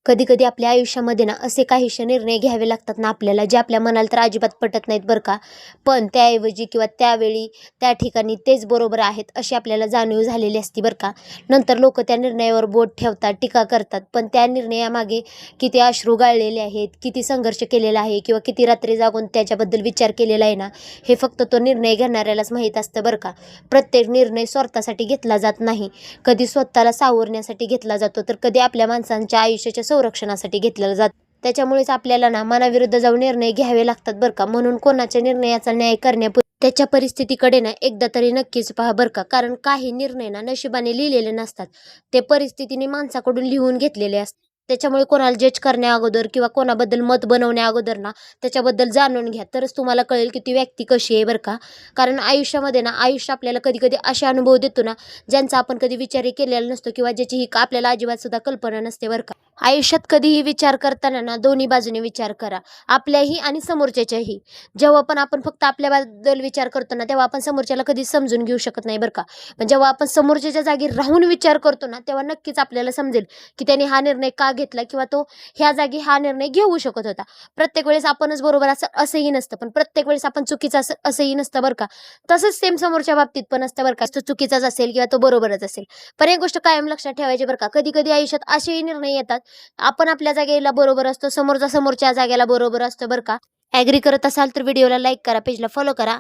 कधी कधी आपल्या आयुष्यामध्ये ना असे काहीसे निर्णय घ्यावे लागतात ना आपल्याला, जे आपल्या मनाला तर अजिबात पटत नाहीत बरं का. पण त्याऐवजी किंवा त्यावेळी त्या ठिकाणी तेच बरोबर आहेत अशी आपल्याला जाणीव झालेली असते बरं का. नंतर लोक त्या निर्णयावर बोट ठेवतात, टीका करतात, पण त्या निर्णयामागे किती अश्रू गाळलेले आहेत, किती संघर्ष केलेला आहे किंवा किती रात्री जागून त्याच्याबद्दल विचार केलेला आहे ना, हे फक्त तो निर्णय घेणाऱ्यालाच माहीत असतं बरं का. प्रत्येक निर्णय स्वार्थासाठी घेतला जात नाही. कधी स्वतःला सावरण्यासाठी घेतला जातो, तर कधी आपल्या माणसांच्या आयुष्याच्या संरक्षणासाठी घेतलं जातं. त्याच्यामुळेच आपल्याला ना मनाविरुद्ध जाऊन निर्णय घ्यावे लागतात बरं का. म्हणून कोणाच्या निर्णयाचा न्याय करण्यापूर्वी त्याच्या परिस्थितीकडे ना एकदा तरी नक्कीच पहा बरं का. कारण काही निर्णय ना नशिबाने लिहिलेले नसतात, ते परिस्थितीने माणसाकडून लिहून घेतलेले असतात. त्याच्यामुळे कोणाला जज करण्या अगोदर किंवा कोणाबद्दल मत बनवण्या अगोदर ना त्याच्याबद्दल जाणून घ्या, तरच तुम्हाला कळेल की ती व्यक्ती कशी आहे बरं का. कारण आयुष्यामध्ये ना आयुष्य आपल्याला कधी कधी असे अनुभव देतो ना, ज्यांचा आपण कधी विचारही केलेला नसतो किंवा ज्याची ही आपल्याला अजिबात सुद्धा कल्पना नसते बरं का. आयुष्यात कधीही विचार करताना ना दोन्ही बाजूने विचार करा, आपल्याही आणि समोरच्याच्याही. जेव्हा पण आपण फक्त आपल्याबद्दल विचार करतो ना, तेव्हा आपण समोरच्याला कधीच समजून घेऊ शकत नाही बरं का. पण जेव्हा आपण समोरच्याच्या जागी राहून विचार करतो ना, तेव्हा नक्कीच आपल्याला समजेल की त्याने हा निर्णय का घेतला किंवा तो ह्या जागी हा निर्णय घेऊ शकत होता. प्रत्येक वेळेस आपणच बरोबर असंही नसतं, पण प्रत्येक वेळेस आपण चुकीचं असंही नसतं बरं का. तसंच सेम समोरच्या बाबतीत पण असतं बरं का. तो चुकीचाच असेल किंवा तो बरोबरच असेल. पण एक गोष्ट कायम लक्षात ठेवायची बरं का, कधी कधी आयुष्यात असेही निर्णय येतात, आपण आपल्या जागेला बरोबर असतो, समोरचा समोरच्या जागेला बरोबर असतो बरं का. ॲग्री करत असाल तर व्हिडिओला लाईक करा, पेजला फॉलो करा.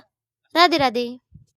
राधे राधे.